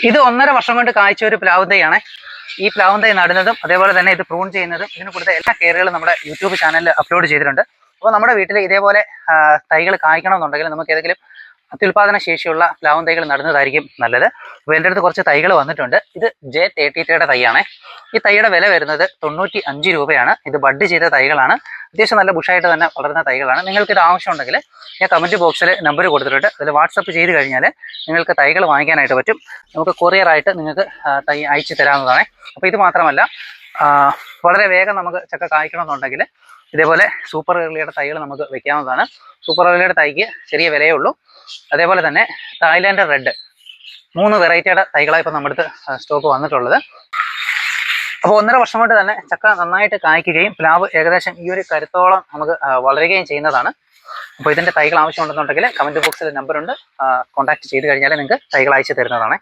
ഇത് 1.5 വർഷം കൊണ്ട് കായ്ച്ച ഒരു പ്ലാവ് തൈയാണ്. ഈ പ്ലാവ് തൈ നടുന്നതും അതേപോലെ തന്നെ ഇത് പ്രൂൺ ചെയ്യുന്നതും ഇതിന് കൊടുത്ത എല്ലാ കെയറുകളും നമ്മുടെ യൂട്യൂബ് ചാനലിൽ അപ്ലോഡ് ചെയ്തിട്ടുണ്ട്. അപ്പോൾ നമ്മുടെ വീട്ടിൽ ഇതേപോലെ തൈകൾ കായ്ക്കണമെന്നുണ്ടെങ്കിൽ നമുക്ക് ഏതെങ്കിലും അത്യുൽപാദന ശേഷിയുള്ള പ്ലാവും തൈകൾ നടുന്നതായിരിക്കും നല്ലത്. അപ്പോൾ എൻ്റെ അടുത്ത് കുറച്ച് തൈകൾ വന്നിട്ടുണ്ട്. ഇത് J33 തൈയാണ്. ഈ തൈയുടെ വില വരുന്നത് 95 രൂപയാണ്. ഇത് ബഡ് ചെയ്ത തൈകളാണ്. അത്യാവശ്യം നല്ല ബുഷായിട്ട് തന്നെ വളരുന്ന തൈകളാണ്. നിങ്ങൾക്ക് ഇത് ആവശ്യമുണ്ടെങ്കിൽ ഞാൻ കമൻറ്റ് ബോക്സിൽ നമ്പർ കൊടുത്തിട്ടുണ്ട്. അതിൽ വാട്സപ്പ് ചെയ്ത് കഴിഞ്ഞാൽ നിങ്ങൾക്ക് തൈകൾ വാങ്ങിക്കാനായിട്ട് പറ്റും. നമുക്ക് കൊറിയറായിട്ട് നിങ്ങൾക്ക് തൈ അയച്ചു തരാവുന്നതാണ്. അപ്പോൾ ഇത് മാത്രമല്ല, വളരെ വേഗം നമുക്ക് ചക്ക കായ്ക്കണമെന്നുണ്ടെങ്കിൽ ഇതേപോലെ സൂപ്പർ എർലിയുടെ തൈകൾ നമുക്ക് വെക്കാവുന്നതാണ്. സൂപ്പർ എർലിയുടെ തൈക്ക് ചെറിയ വിലയേ ഉള്ളൂ. അതേപോലെ തന്നെ തായ്ലാൻഡ് റെഡ് 3 വെറൈറ്റിയുടെ തൈകളാണ് ഇപ്പോൾ നമ്മുടെ അടുത്ത് സ്റ്റോക്ക് വന്നിട്ടുള്ളത്. അപ്പോൾ 1.5 വർഷം കൊണ്ട് തന്നെ ചക്ക നന്നായിട്ട് കായ്ക്കുകയും പ്ലാവ് ഏകദേശം ഈ ഒരു കരുത്തോളം നമുക്ക് വളരുകയും ചെയ്യുന്നതാണ്. അപ്പോൾ ഇതിൻ്റെ തൈകൾ ആവശ്യമുണ്ടെന്നുണ്ടെങ്കിൽ കമൻറ്റ് ബോക്സിൽ നമ്പറുണ്ട്, കോൺടാക്ട് ചെയ്ത് കഴിഞ്ഞാൽ നിങ്ങൾക്ക് തൈകൾ അയച്ചു തരുന്നതാണ്.